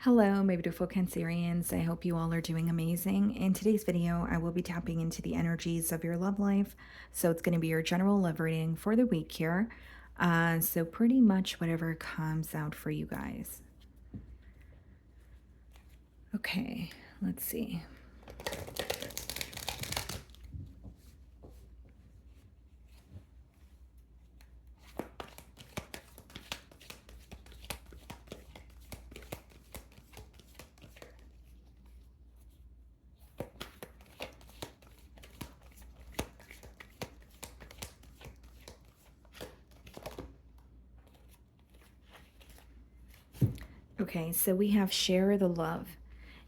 Hello, my beautiful Cancerians. I hope you all are doing amazing. In today's video, I will be tapping into the energies of your love life. So it's going to be your general love reading for the week here. So pretty much whatever comes out for you guys. Okay, let's see. Okay, so we have share the love.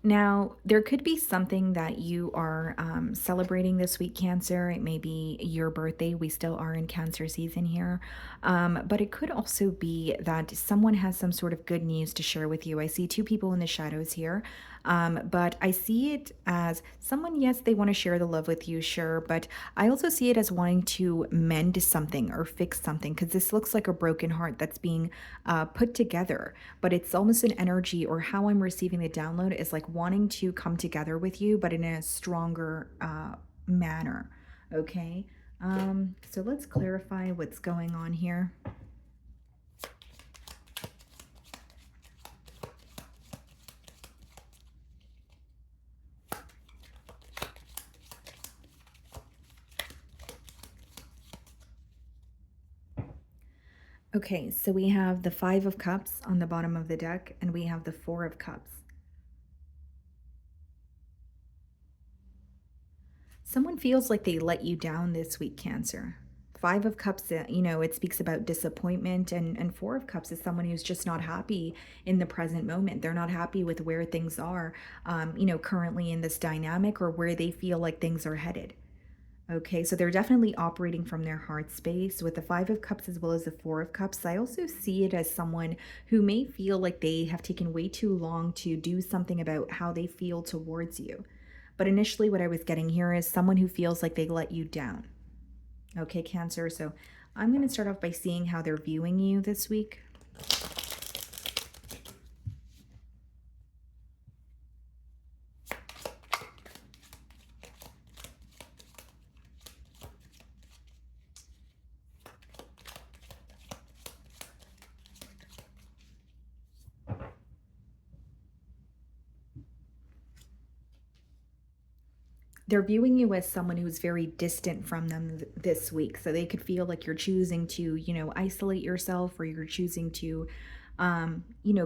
Now, there could be something that you are celebrating this week, Cancer. It may be your birthday. We still are in Cancer season here. But it could also be that someone has some sort of good news to share with you. I see two people in the shadows here. But I see it as someone, yes, they want to share the love with you, sure. But I also see it as wanting to mend something or fix something because this looks like a broken heart that's being put together. But it's almost an energy, or how I'm receiving the download is like wanting to come together with you, but in a stronger manner. Okay. So let's clarify what's going on here. Okay, so we have the Five of Cups on the bottom of the deck, and we have the Four of Cups. Someone feels like they let you down this week, Cancer. Five of Cups, it speaks about disappointment, and Four of Cups is someone who's just not happy in the present moment. They're not happy with where things are, currently in this dynamic, or where they feel like things are headed. Okay, so they're definitely operating from their heart space with the Five of Cups as well as the Four of Cups. I also see it as someone who may feel like they have taken way too long to do something about how they feel towards you. But initially, what I was getting here is someone who feels like they let you down. Okay, Cancer. So I'm going to start off by seeing how they're viewing you this week. They're viewing you as someone who's very distant from them this week. So they could feel like you're choosing to, isolate yourself, or you're choosing to,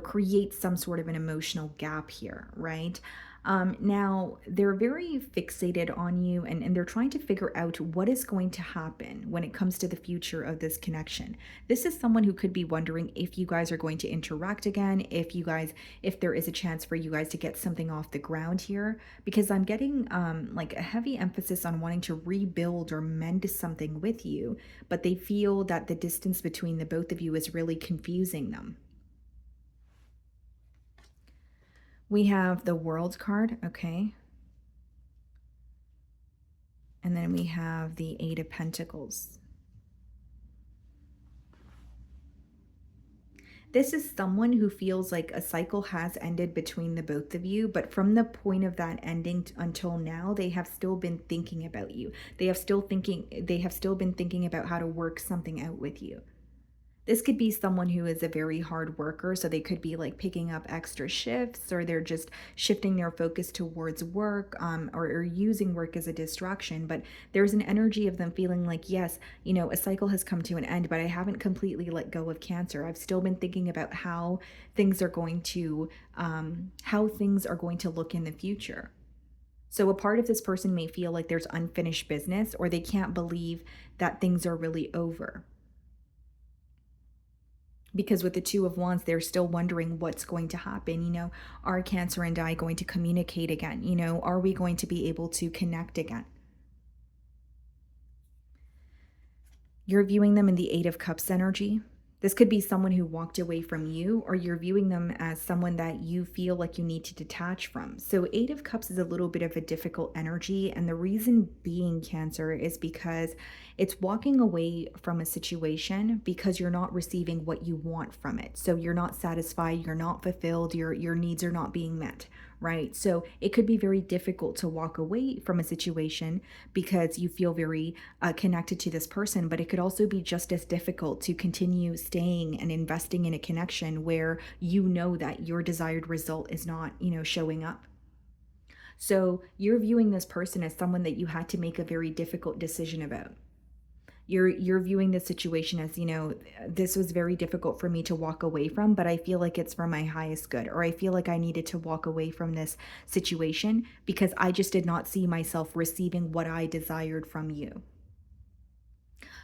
create some sort of an emotional gap here, right? Now, they're very fixated on you, and they're trying to figure out what is going to happen when it comes to the future of this connection. This is someone who could be wondering if you guys are going to interact again, if there is a chance for you guys to get something off the ground here, because I'm getting like a heavy emphasis on wanting to rebuild or mend something with you, but they feel that the distance between the both of you is really confusing them. We have the World card, okay. And then we have the Eight of Pentacles. This is someone who feels like a cycle has ended between the both of you, but from the point of that ending until now, they have still been thinking about you. They have still been thinking about how to work something out with you. This could be someone who is a very hard worker, so they could be like picking up extra shifts, or they're just shifting their focus towards work, or using work as a distraction. But there's an energy of them feeling like, yes, a cycle has come to an end, but I haven't completely let go of Cancer. I've still been thinking about things are going to, how things are going to look in the future. So a part of this person may feel like there's unfinished business, or they can't believe that things are really over, because with the Two of Wands, they're still wondering what's going to happen. Are Cancer and I going to communicate again? Are we going to be able to connect again? You're viewing them in the Eight of Cups energy. This could be someone who walked away from you, or you're viewing them as someone that you feel like you need to detach from. So, Eight of Cups is a little bit of a difficult energy. And the reason being, Cancer, is because it's walking away from a situation because you're not receiving what you want from it. So, you're not satisfied, you're not fulfilled, your needs are not being met, right? So, it could be very difficult to walk away from a situation because you feel very connected to this person, but it could also be just as difficult to continue staying and investing in a connection where you know that your desired result is not, showing up. So you're viewing this person as someone that you had to make a very difficult decision about. You're viewing the situation as, this was very difficult for me to walk away from, but I feel like it's for my highest good, or I feel like I needed to walk away from this situation because I just did not see myself receiving what I desired from you.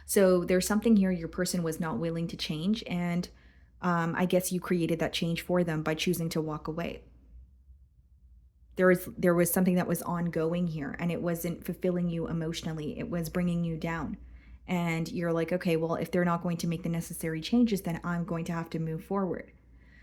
So there's something here your person was not willing to change, and I guess you created that change for them by choosing to walk away. There was something that was ongoing here, and it wasn't fulfilling you emotionally. It was bringing you down. And you're like, okay, well, if they're not going to make the necessary changes, then I'm going to have to move forward.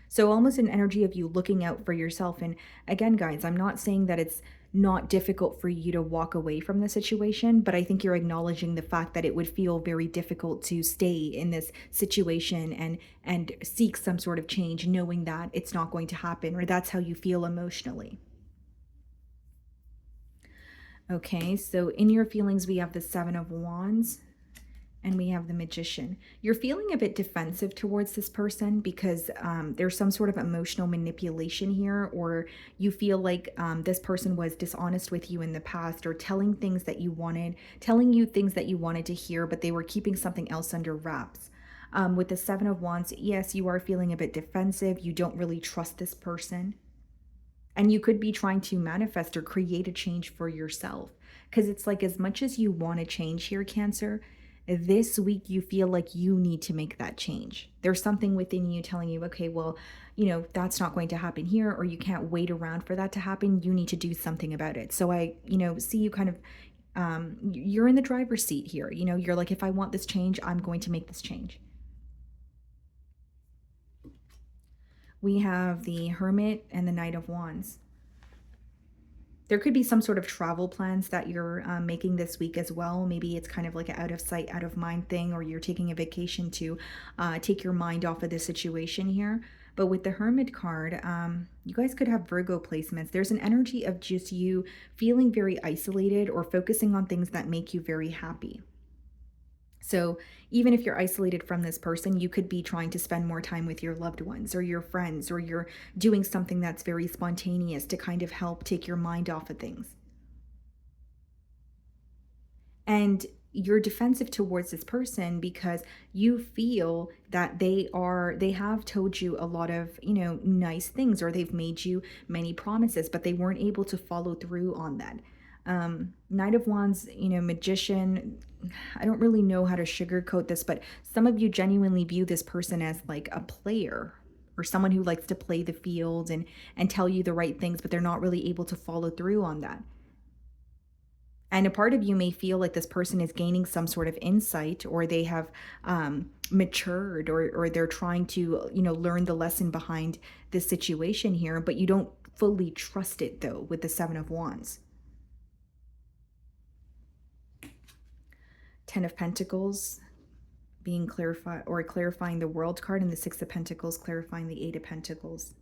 So almost an energy of you looking out for yourself. And again, guys, I'm not saying that it's not difficult for you to walk away from the situation, but I think you're acknowledging the fact that it would feel very difficult to stay in this situation and seek some sort of change knowing that it's not going to happen, or that's how you feel emotionally. Okay, so in your feelings, we have the Seven of Wands and we have the Magician. You're feeling a bit defensive towards this person because there's some sort of emotional manipulation here, or you feel like this person was dishonest with you in the past, or telling you things that you wanted to hear, but they were keeping something else under wraps. With the Seven of Wands, yes, you are feeling a bit defensive. You don't really trust this person. And you could be trying to manifest or create a change for yourself. Because it's like, as much as you want to change here, Cancer, this week you feel like you need to make that change. There's something within you telling you, okay, well, that's not going to happen here, or you can't wait around for that to happen. You need to do something about it. So I, see you kind of, you're in the driver's seat here. You're like, if I want this change, I'm going to make this change. We have the Hermit and the Knight of Wands. There could be some sort of travel plans that you're making this week as well. Maybe it's kind of like an out of sight, out of mind thing, or you're taking a vacation to take your mind off of the situation here. But with the Hermit card, you guys could have Virgo placements. There's an energy of just you feeling very isolated or focusing on things that make you very happy. So even if you're isolated from this person, you could be trying to spend more time with your loved ones or your friends, or you're doing something that's very spontaneous to kind of help take your mind off of things. And you're defensive towards this person because you feel that they have told you a lot of, nice things, or they've made you many promises, but they weren't able to follow through on that. Knight of Wands, Magician, I don't really know how to sugarcoat this, but some of you genuinely view this person as like a player, or someone who likes to play the field and tell you the right things, but they're not really able to follow through on that. And a part of you may feel like this person is gaining some sort of insight, or they have matured, or they're trying to, learn the lesson behind this situation here, but you don't fully trust it though with the Seven of Wands. Ten of Pentacles being clarified, or clarifying the World card, and the Six of Pentacles clarifying the Eight of Pentacles.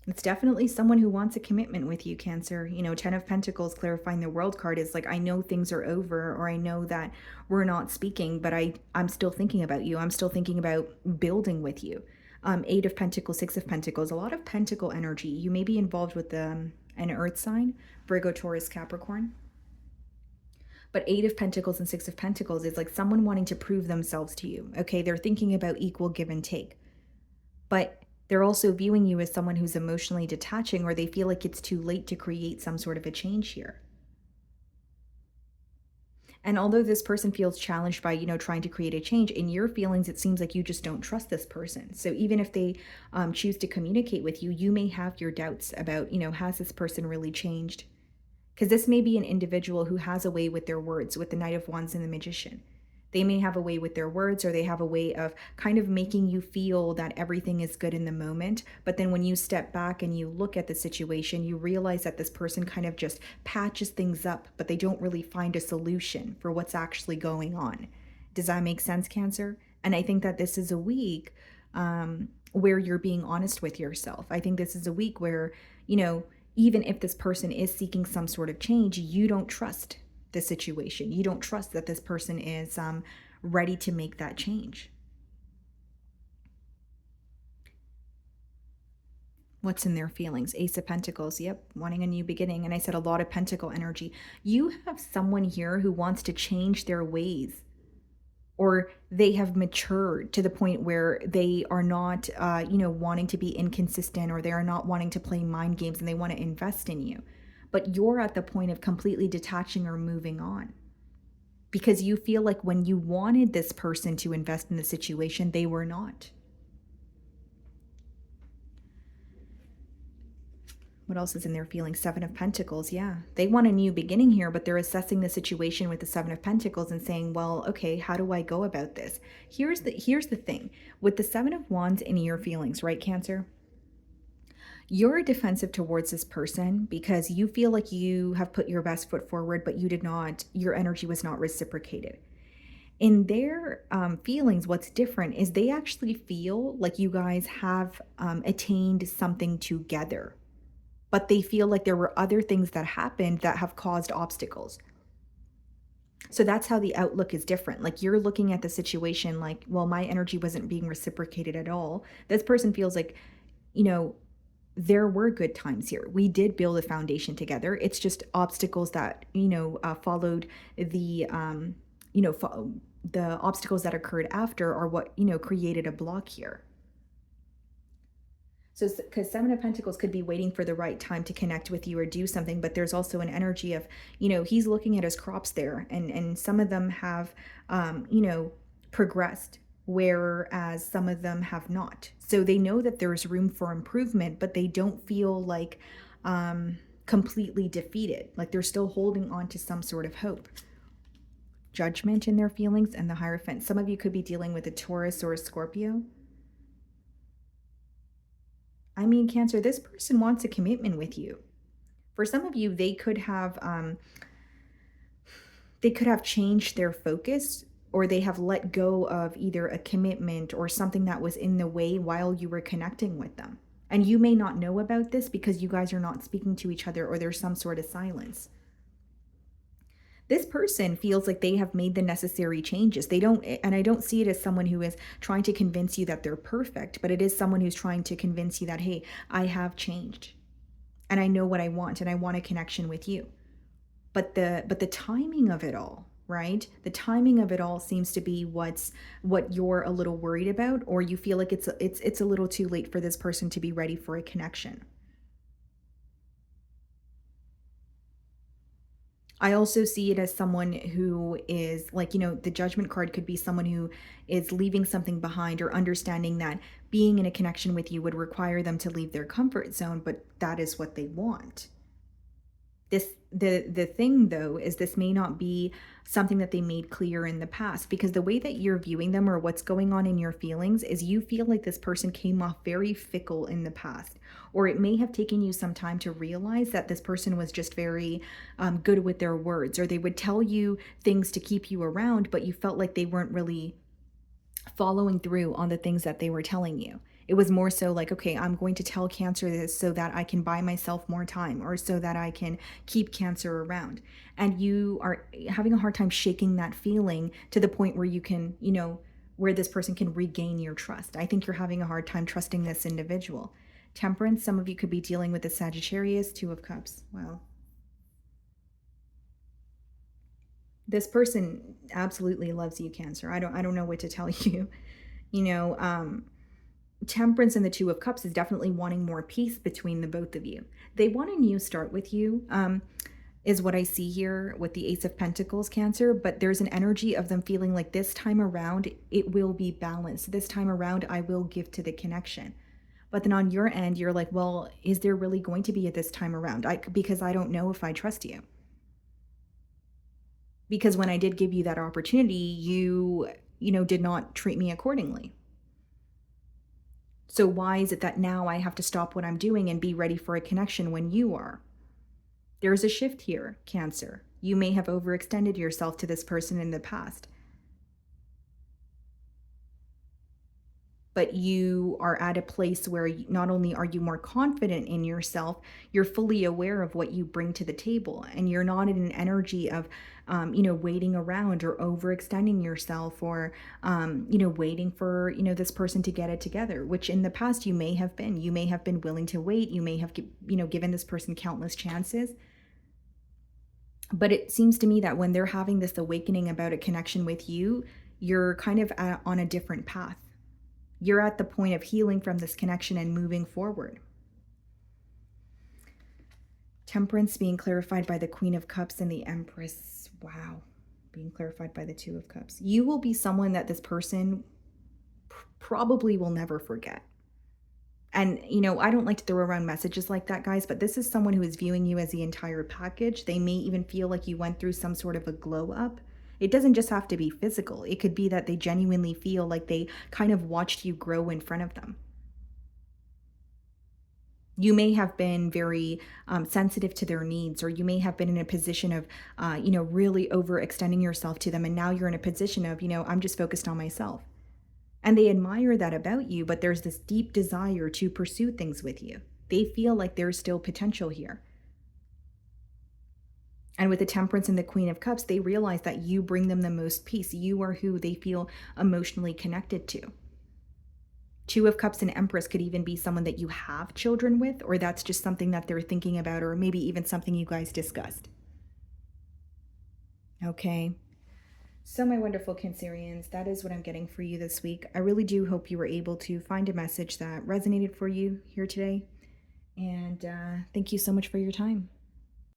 It's definitely someone who wants a commitment with you, Cancer. Ten of Pentacles clarifying the World card is like, I know things are over, or I know that we're not speaking, but I'm still thinking about you. I'm still thinking about building with you. Eight of Pentacles, Six of Pentacles, a lot of pentacle energy. You may be involved with an earth sign, Virgo, Taurus, Capricorn. But Eight of Pentacles and Six of Pentacles is like someone wanting to prove themselves to you. Okay, they're thinking about equal give and take. But they're also viewing you as someone who's emotionally detaching, or they feel like it's too late to create some sort of a change here. And although this person feels challenged by, trying to create a change, in your feelings, it seems like you just don't trust this person. So even if they choose to communicate with you, you may have your doubts about, has this person really changed? Because this may be an individual who has a way with their words, with the Knight of Wands and the Magician. They may have a way with their words, or they have a way of kind of making you feel that everything is good in the moment. But then when you step back and you look at the situation, you realize that this person kind of just patches things up, but they don't really find a solution for what's actually going on. Does that make sense, Cancer? And I think that this is a week where you're being honest with yourself. I think this is a week where, even if this person is seeking some sort of change, you don't trust the situation. You don't trust that this person is ready to make that change. What's in their feelings? Ace of Pentacles. Yep, wanting a new beginning. And I said a lot of pentacle energy. You have someone here who wants to change their ways, or they have matured to the point where they are not, wanting to be inconsistent, or they are not wanting to play mind games, and they want to invest in you. But you're at the point of completely detaching or moving on, because you feel like when you wanted this person to invest in the situation, they were not. What else is in their feelings? Seven of Pentacles. Yeah, they want a new beginning here, but they're assessing the situation with the Seven of Pentacles and saying, well, okay, how do I go about this? Here's the thing with the Seven of Wands in your feelings, right, Cancer? You're defensive towards this person because you feel like you have put your best foot forward, but you did not, your energy was not reciprocated. In their feelings, what's different is they actually feel like you guys have attained something together, but they feel like there were other things that happened that have caused obstacles. So that's how the outlook is different. Like you're looking at the situation like, well, my energy wasn't being reciprocated at all. This person feels like, there were good times here. We did build a foundation together. It's just obstacles that, followed the, the obstacles that occurred after are what, created a block here. So, because Seven of Pentacles could be waiting for the right time to connect with you or do something, but there's also an energy of, he's looking at his crops there, and some of them have, progressed, whereas some of them have not. So they know that there's room for improvement, but they don't feel like completely defeated. Like they're still holding on to some sort of hope. Judgment in their feelings and the Hierophant. Some of you could be dealing with a Taurus or a Scorpio. I mean, Cancer, this person wants a commitment with you. For some of you, they could have changed their focus, or they have let go of either a commitment or something that was in the way while you were connecting with them. And you may not know about this because you guys are not speaking to each other, or there's some sort of silence. This person feels like they have made the necessary changes. They don't, and I don't see it as someone who is trying to convince you that they're perfect, but it is someone who's trying to convince you that, hey, I have changed and I know what I want, and I want a connection with you. But the timing of it all, right? The timing of it all seems to be what you're a little worried about, or you feel like it's a little too late for this person to be ready for a connection. I also see it as someone who is like, the Judgment card could be someone who is leaving something behind, or understanding that being in a connection with you would require them to leave their comfort zone, but that is what they want. The thing though is this may not be something that they made clear in the past, because the way that you're viewing them, or what's going on in your feelings, is you feel like this person came off very fickle in the past, or it may have taken you some time to realize that this person was just very good with their words, or they would tell you things to keep you around, but you felt like they weren't really following through on the things that they were telling you. It was more so like, okay, I'm going to tell Cancer this so that I can buy myself more time, or so that I can keep Cancer around. And you are having a hard time shaking that feeling to the point where you can, where this person can regain your trust. I think you're having a hard time trusting this individual. Temperance, some of you could be dealing with the Sagittarius, Two of Cups. Well, this person absolutely loves you, Cancer. I don't know what to tell you. Temperance and the Two of Cups is definitely wanting more peace between the both of you. They want a new start with you, is what I see here with the Ace of Pentacles, Cancer, but there's an energy of them feeling like this time around, it will be balanced. This time around, I will give to the connection. But then on your end, you're like, well, is there really going to be at this time around? Because I don't know if I trust you. Because when I did give you that opportunity, you did not treat me accordingly. So why is it that now I have to stop what I'm doing and be ready for a connection when you are? There's a shift here, Cancer. You may have overextended yourself to this person in the past, but you are at a place where not only are you more confident in yourself, you're fully aware of what you bring to the table, and you're not in an energy of, waiting around or overextending yourself, or, waiting for, this person to get it together, which in the past you may have been. You may have been willing to wait. You may have, given this person countless chances. But it seems to me that when they're having this awakening about a connection with you, you're kind of on a different path. You're at the point of healing from this connection and moving forward. Temperance being clarified by the Queen of Cups and the Empress. Wow. Being clarified by the Two of Cups. You will be someone that this person probably will never forget. And, I don't like to throw around messages like that, guys, but this is someone who is viewing you as the entire package. They may even feel like you went through some sort of a glow up. It doesn't just have to be physical. It could be that they genuinely feel like they kind of watched you grow in front of them. You may have been very sensitive to their needs, or you may have been in a position of, really overextending yourself to them. And now you're in a position of, I'm just focused on myself. And they admire that about you, but there's this deep desire to pursue things with you. They feel like there's still potential here. And with the Temperance and the Queen of Cups, they realize that you bring them the most peace. You are who they feel emotionally connected to. Two of Cups and Empress could even be someone that you have children with, or that's just something that they're thinking about, or maybe even something you guys discussed. Okay. So, my wonderful Cancerians, that is what I'm getting for you this week. I really do hope you were able to find a message that resonated for you here today. And thank you so much for your time.